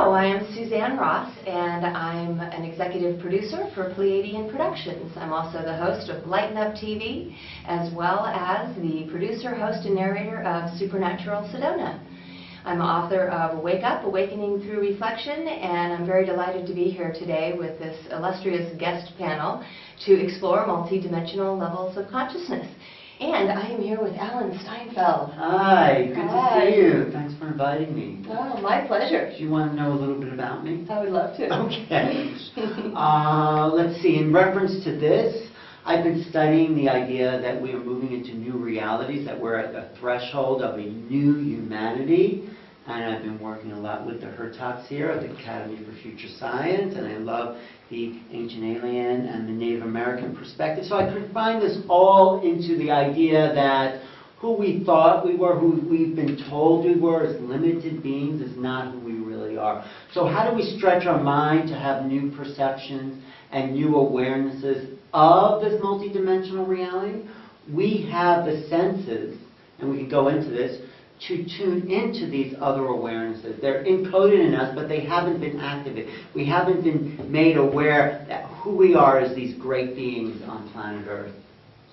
Hello, I am Suzanne Ross, and I'm an executive producer for Pleiadian Productions. I'm also the host of Lighten Up TV, as well as the producer, host, and narrator of Supernatural Sedona. I'm author of Wake Up, Awakening Through Reflection, and I'm very delighted to be here today with this illustrious guest panel to explore multidimensional levels of consciousness. And I am here with Alan Seinfeld. Hi, good Hi. to see you. Thanks for inviting me. Oh, my pleasure. Do you want to know a little bit about me? I would love to. Okay. Let's see, in reference to this, I've been studying the idea that we are moving into new realities, that we're at the threshold of a new humanity. And I've been working a lot with the Hurtaks here at the Academy for Future Science, and I love the ancient alien and the Native American perspective. So I combine this all into the idea that who we thought we were, who we've been told we were as limited beings is not who we really are. So how do we stretch our mind to have new perceptions and new awarenesses of this multidimensional reality? We have the senses, and we can go into this, to tune into these other awarenesses. They're encoded in us, but they haven't been activated. We haven't been made aware that who we are as these great beings on planet Earth.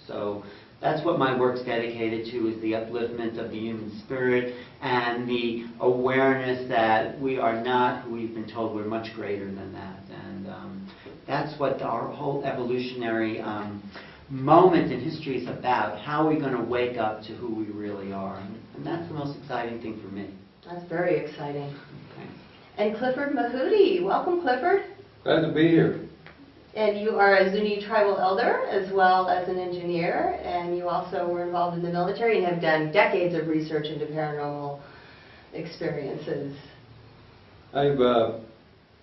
So that's what my work's dedicated to, is the upliftment of the human spirit and the awareness that we are not who we've been told. We're much greater than that. And that's what our whole evolutionary moment in history is about. How are we going to wake up to who we really are? And that's the most exciting thing for me. That's very exciting. Thanks. And Clifford Mahooty. Welcome, Clifford. Glad to be here. And you are a Zuni tribal elder as well as an engineer, and you also were involved in the military and have done decades of research into paranormal experiences.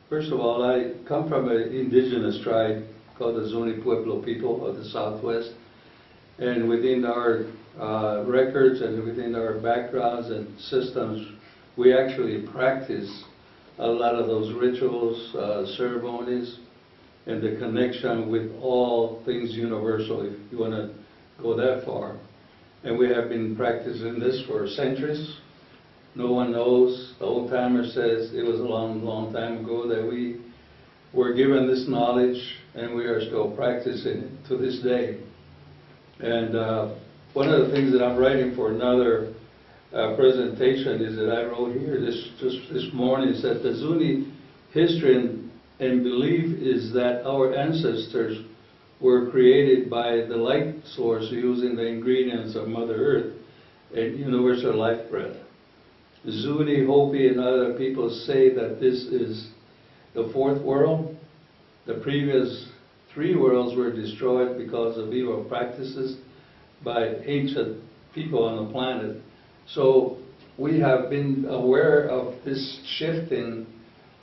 First of all, I come from an indigenous tribe called the Zuni Pueblo people of the Southwest. And within our records and within our backgrounds and systems, we actually practice a lot of those rituals, ceremonies, and the connection with all things universal, if you want to go that far. And we have been practicing this for centuries. No one knows. The old timer says it was a long, long time ago that we were given this knowledge, and we are still practicing it to this day. And one of the things that I'm writing for another presentation is that I wrote here just this morning, is that the Zuni history and belief is that our ancestors were created by the light source using the ingredients of Mother Earth and universal life breath. Zuni, Hopi, and other people say that this is the fourth world. The previous three worlds were destroyed because of evil practices by ancient people on the planet. So we have been aware of this shifting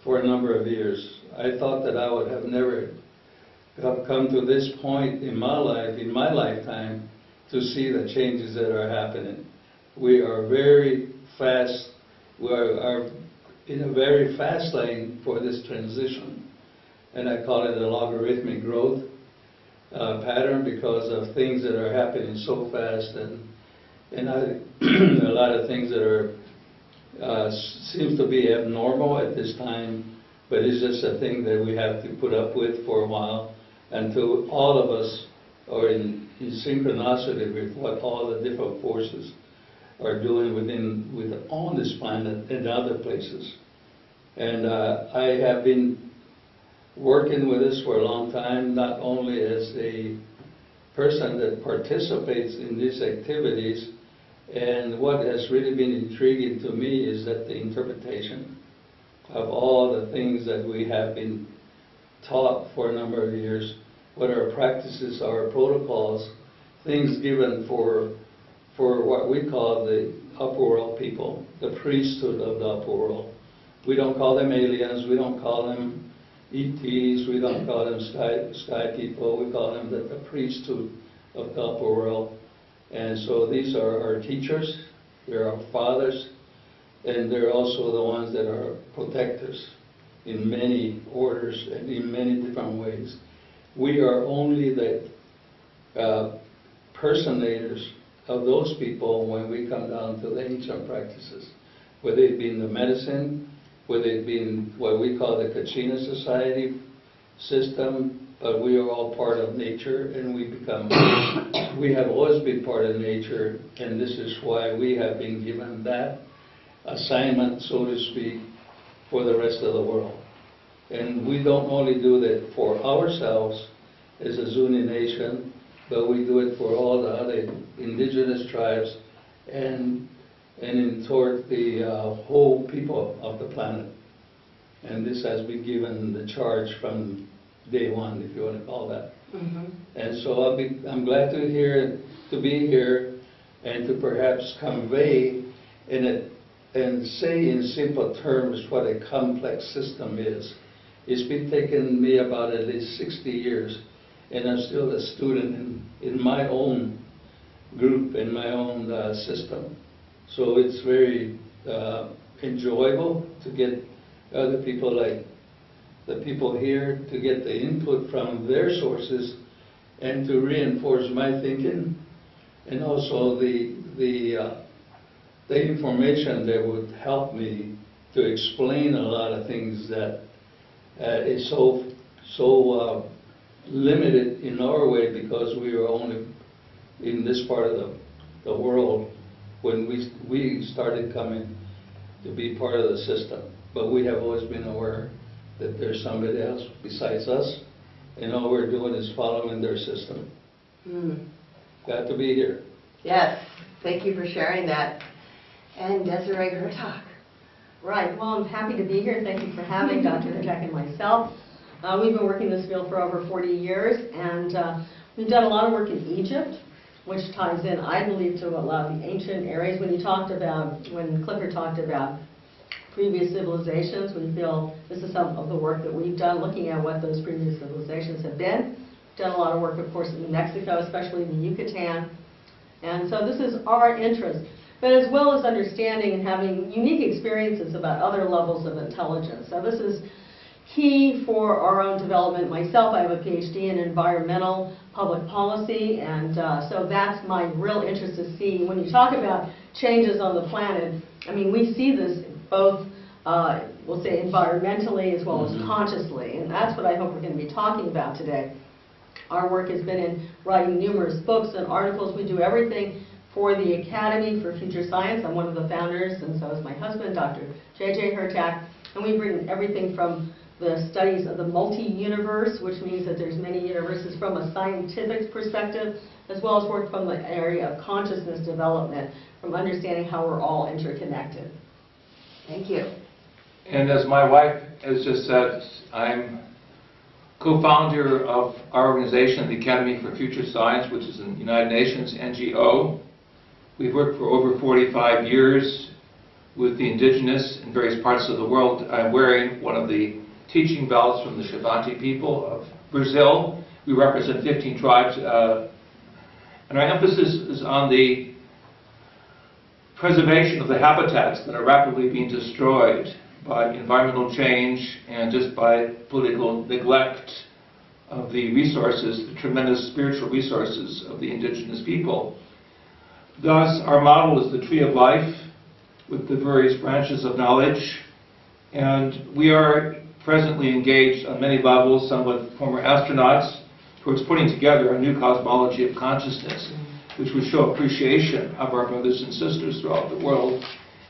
for a number of years. I thought that I would have never have come to this point in my life, in my lifetime, to see the changes that are happening. We are very fast, we are in a very fast lane for this transition. And I call it a logarithmic growth pattern because of things that are happening so fast, and a lot of things that are seems to be abnormal at this time, but it's just a thing that we have to put up with for a while until all of us are in synchronicity with what all the different forces are doing on this planet and other places. And I have been working with this for a long time, not only as a person that participates in these activities, and what has really been intriguing to me is that the interpretation of all the things that we have been taught for a number of years, what our practices, our protocols, things given for what we call the upper world people, the priesthood of the upper world. We don't call them aliens, we don't call them ETs, we don't call them sky people, we call them the priesthood of the upper world. And so these are our teachers, they're our fathers, and they're also the ones that are protectors in many orders and in many different ways. We are only the personators of those people when we come down to the ancient practices, whether it be in the medicine, whether it be in what we call the Kachina society system, but we are all part of nature, and we have always been part of nature, and this is why we have been given that assignment, so to speak, for the rest of the world. And we don't only do that for ourselves as a Zuni nation, but we do it for all the other indigenous tribes and toward the whole people of the planet. And this has been given the charge from day one, if you want to call that. Mm-hmm. And so I'm glad to be here and to perhaps convey and say in simple terms what a complex system is. It's been taking me about at least 60 years, and I'm still a student in my own group, in my own system. So it's very enjoyable to get other people like the people here to get the input from their sources and to reinforce my thinking, and also the information that would help me to explain a lot of things that is so limited in our way, because we are only in this part of the world when we started coming to be part of the system. But we have always been aware that there's somebody else besides us, and all we're doing is following their system. Glad to be here. Yes, thank you for sharing that. And Desiree Hurtak. Right, well, I'm happy to be here. Thank you for having Dr. Hurtak and myself. We've been working in this field for over 40 years, and we've done a lot of work in Egypt, which ties in, I believe, to a lot of the ancient areas. When Clifford talked about previous civilizations, we feel this is some of the work that we've done, looking at what those previous civilizations have been. Done a lot of work, of course, in Mexico, especially the Yucatan. And so this is our interest, but as well as understanding and having unique experiences about other levels of intelligence. So this is key for our own development. Myself, I have a PhD in environmental public policy, and so that's my real interest to see. When you talk about changes on the planet, I mean, we see this both, we'll say, environmentally as well as consciously, and that's what I hope we're going to be talking about today. Our work has been in writing numerous books and articles. We do everything for the Academy for Future Science. I'm one of the founders, and so is my husband, Dr. J.J. Hurtak, and we bring everything from the studies of the multi-universe, which means that there's many universes from a scientific perspective, as well as work from the area of consciousness development, from understanding how we're all interconnected. Thank you. And as my wife has just said, I'm co-founder of our organization, the Academy for Future Science, which is a United Nations NGO. We've worked for over 45 years with the indigenous in various parts of the world. I'm wearing one of the teaching belts from the Shavante people of Brazil. We represent 15 tribes, and our emphasis is on the preservation of the habitats that are rapidly being destroyed by environmental change and just by political neglect of the resources, the tremendous spiritual resources of the indigenous people. Thus, our model is the tree of life with the various branches of knowledge, and we are presently engaged on many levels, some with former astronauts, towards putting together a new cosmology of consciousness, which would show appreciation of our brothers and sisters throughout the world,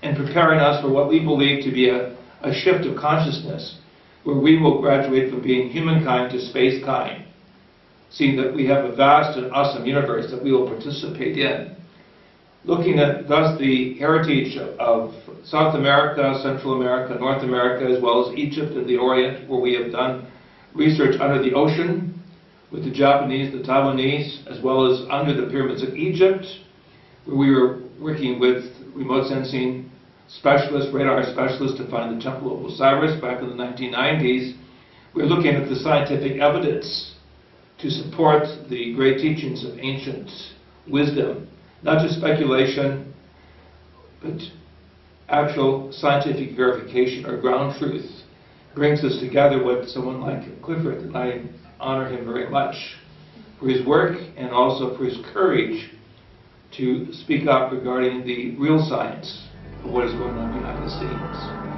and preparing us for what we believe to be a shift of consciousness, where we will graduate from being humankind to space-kind, seeing that we have a vast and awesome universe that we will participate in. Looking at thus the heritage of South America, Central America, North America, as well as Egypt and the Orient, where we have done research under the ocean with the Japanese, the Taiwanese, as well as under the pyramids of Egypt, where we were working with remote sensing specialists, radar specialists, to find the Temple of Osiris back in the 1990s. We're looking at the scientific evidence to support the great teachings of ancient wisdom, not just speculation, but actual scientific verification or ground truth. Brings us together with someone like Clifford, and I honor him very much for his work and also for his courage to speak up regarding the real science of what is going on behind the scenes.